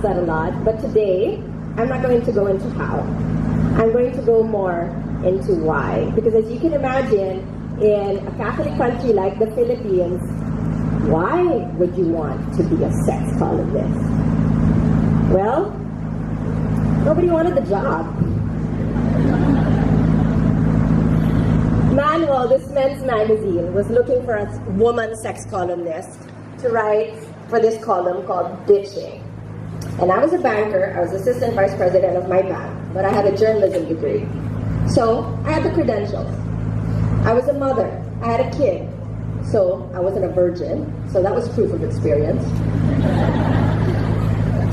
asked that a lot, but today, I'm not going to go into how. I'm going to go more into why. Because as you can imagine, in a Catholic country like the Philippines, why would you want to be a sex columnist? Well, nobody wanted the job. Manual, this men's magazine, was looking for a woman sex columnist to write for this column called Bitching. And I was a banker, I was assistant vice president of my bank, but I had a journalism degree. So I had the credentials. I was a mother, I had a kid, so I wasn't a virgin, so that was proof of experience.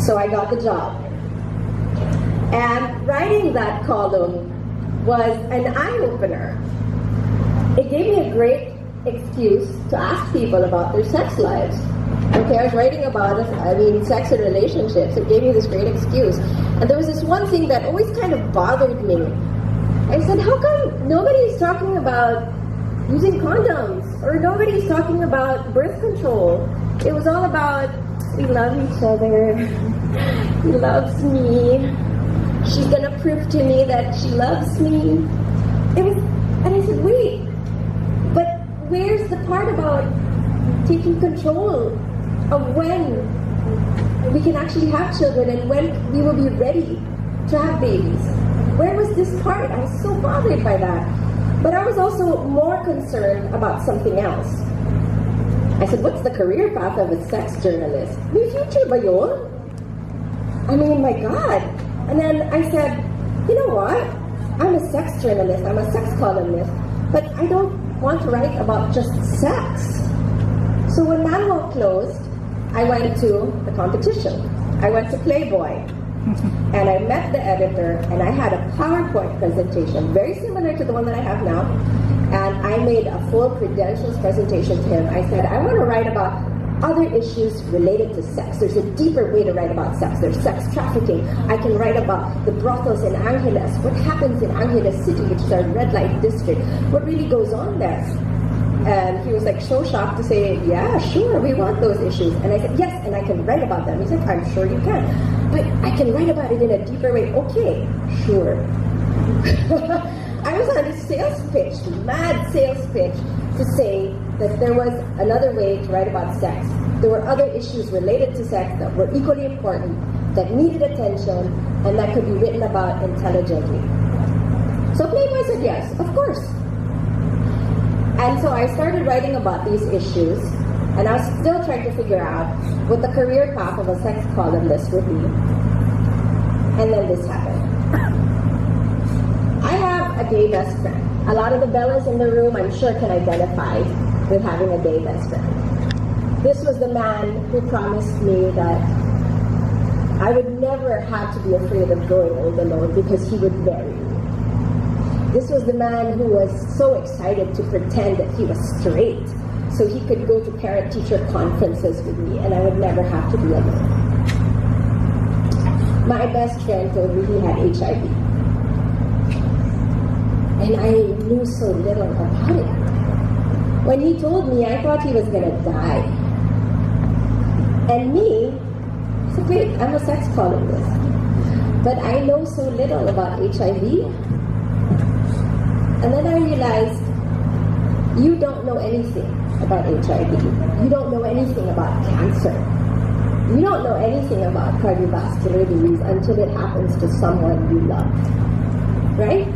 So I got the job. And writing that column was an eye-opener. It gave me a great excuse to ask people about their sex lives. Okay, I was writing about sex and relationships. It gave me this great excuse. And there was this one thing that always kind of bothered me. I said, how come nobody's talking about using condoms? Or nobody's talking about birth control? It was all about, we love each other. He loves me. She's gonna prove to me that she loves me. And I said, wait, but where's the part about taking control of when we can actually have children and when we will be ready to have babies? Where was this part? I was so bothered by that. But I was also more concerned about something else. I said, what's the career path of a sex journalist? May future ba yun? I mean, my God. And then I said, you know what? I'm a sex journalist, I'm a sex columnist, but I don't want to write about just sex. So when Manual closed, I went to the competition. I went to Playboy. And I met the editor, and I had a PowerPoint presentation, very similar to the one that I have now. And I made a full credentials presentation to him. I said, I want to write about other issues related to sex. There's a deeper way to write about sex. There's sex trafficking. I can write about the brothels in Angeles. What happens in Angeles City, which is our red light district? What really goes on there? And he was like so shocked to say, yeah, sure, we want those issues. And I said, yes, and I can write about them. He said, I'm sure you can. But I can write about it in a deeper way. Okay, sure. I was on a sales pitch, mad sales pitch, to say that there was another way to write about sex. There were other issues related to sex that were equally important, that needed attention, and that could be written about intelligently. So Playboy said yes, of course. And so I started writing about these issues, and I was still trying to figure out what the career path of a sex columnist would be. And then this happened. I have a gay best friend. A lot of the Bellas in the room, I'm sure, can identify with having a gay best friend. This was the man who promised me that I would never have to be afraid of growing old alone because he would marry me. This was the man who was so excited to pretend that he was straight so he could go to parent-teacher conferences with me and I would never have to be alone. My best friend told me he had HIV. And I knew so little about it. When he told me, I thought he was going to die. And me, I said, wait, I'm a sex columnist. But I know so little about HIV. And then I realized, you don't know anything about HIV. You don't know anything about cancer. You don't know anything about cardiovascular disease until it happens to someone you love. Right?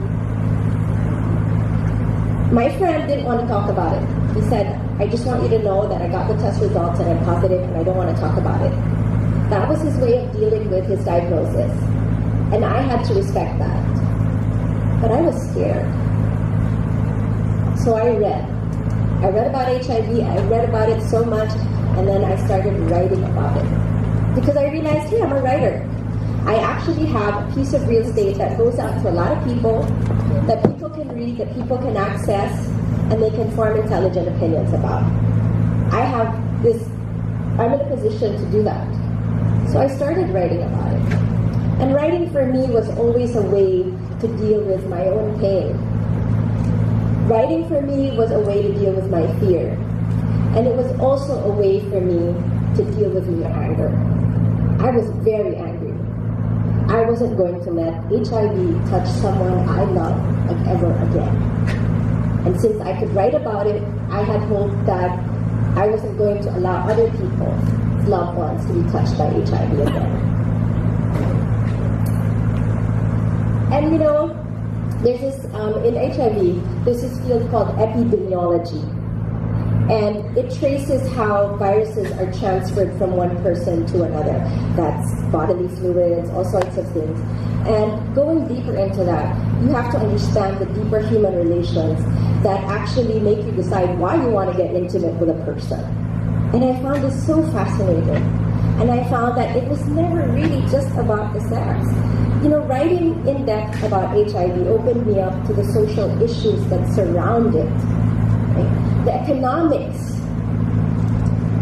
My friend didn't want to talk about it. He said, I just want you to know that I got the test results and I'm positive and I don't want to talk about it. That was his way of dealing with his diagnosis. And I had to respect that. But I was scared. So I read. I read about HIV, I read about it so much, and then I started writing about it. Because I realized, hey, I'm a writer. I actually have a piece of real estate that goes out to a lot of people, that people can read, that people can access, and they can form intelligent opinions about. I'm in a position to do that. So I started writing about it. And writing for me was always a way to deal with my own pain. Writing for me was a way to deal with my fear. And it was also a way for me to deal with my anger. I was very angry. I wasn't going to let HIV touch someone I love like ever again. And since I could write about it, I had hoped that I wasn't going to allow other people's loved ones to be touched by HIV again. And you know, there's this, in HIV, there's this field called epidemiology. And it traces how viruses are transferred from one person to another. That's bodily fluids, all sorts of things. And going deeper into that, you have to understand the deeper human relations that actually make you decide why you want to get intimate with a person. And I found this so fascinating. And I found that it was never really just about the sex. You know, writing in depth about HIV opened me up to the social issues that surround it. Right? The economics,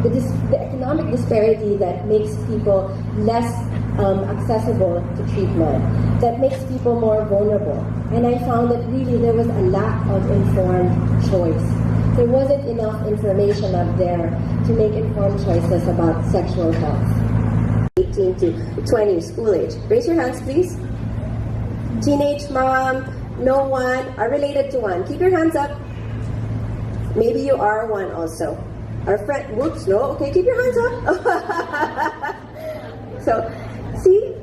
the economic disparity that makes people less accessible to treatment, that makes people more vulnerable. And I found that really there was a lack of informed choice. There wasn't enough information up there to make informed choices about sexual health. 18 to 20, school age. Raise your hands, please. Teenage mom, no one, are related to one. Keep your hands up. Maybe you are one also. Our friend, whoops, no, okay, keep your hands up. So, see,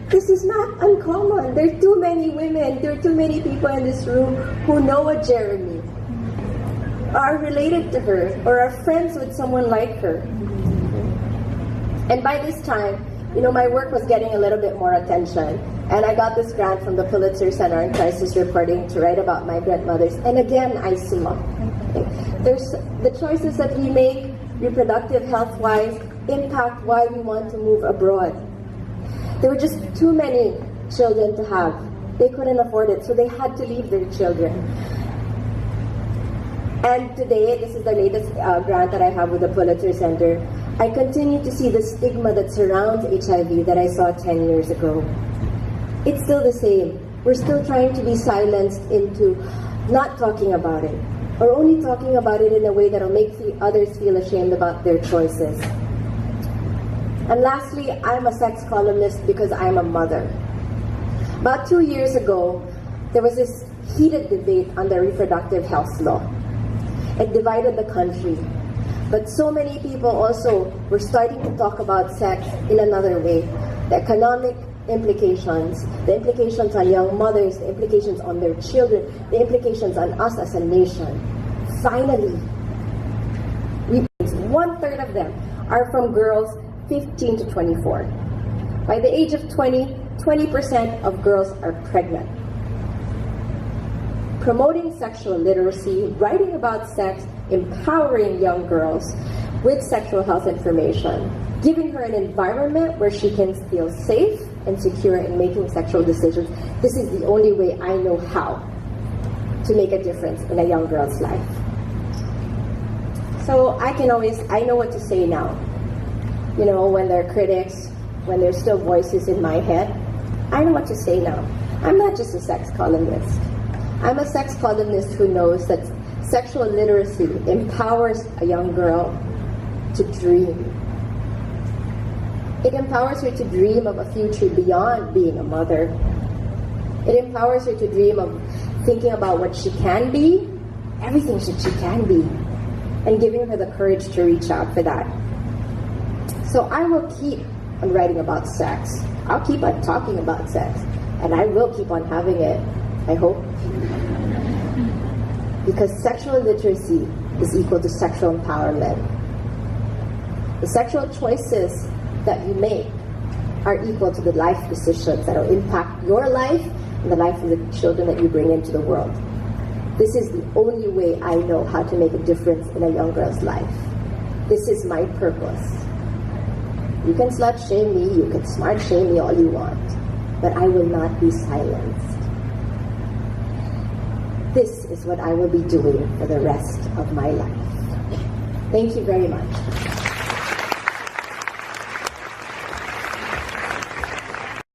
this is not uncommon. There are too many women, there are too many people in this room who know a Jeremy, are related to her, or are friends with someone like her. And by this time, you know, my work was getting a little bit more attention. And I got this grant from the Pulitzer Center on Crisis Reporting to write about migrant mothers. And again, I saw there's the choices that we make, reproductive health-wise, impact why we want to move abroad. There were just too many children to have. They couldn't afford it, so they had to leave their children. And today, this is the latest grant that I have with the Pulitzer Center. I continue to see the stigma that surrounds HIV that I saw 10 years ago. It's still the same. We're still trying to be silenced into not talking about it, or only talking about it in a way that will make others feel ashamed about their choices. And lastly, I'm a sex columnist because I'm a mother. About 2 years ago, there was this heated debate on the reproductive health law. It divided the country. But so many people also were starting to talk about sex in another way. The economic implications, the implications on young mothers, the implications on their children, the implications on us as a nation. Finally, 1/3 of them are from girls 15 to 24. By the age of 20, 20% of girls are pregnant. Promoting sexual literacy, writing about sex, empowering young girls with sexual health information, giving her an environment where she can feel safe and secure in making sexual decisions. This is the only way I know how to make a difference in a young girl's life. So I know what to say now. You know, when there are critics, when there's still voices in my head, I know what to say now. I'm not just a sex columnist. I'm a sex columnist who knows that sexual literacy empowers a young girl to dream. It empowers her to dream of a future beyond being a mother. It empowers her to dream of thinking about what she can be, everything that she can be, and giving her the courage to reach out for that. So I will keep on writing about sex. I'll keep on talking about sex. And I will keep on having it, I hope. Because sexual literacy is equal to sexual empowerment. The sexual choices that you make are equal to the life decisions that will impact your life and the life of the children that you bring into the world. This is the only way I know how to make a difference in a young girl's life. This is my purpose. You can slut shame me, you can smart shame me all you want, but I will not be silenced. This is what I will be doing for the rest of my life. Thank you very much.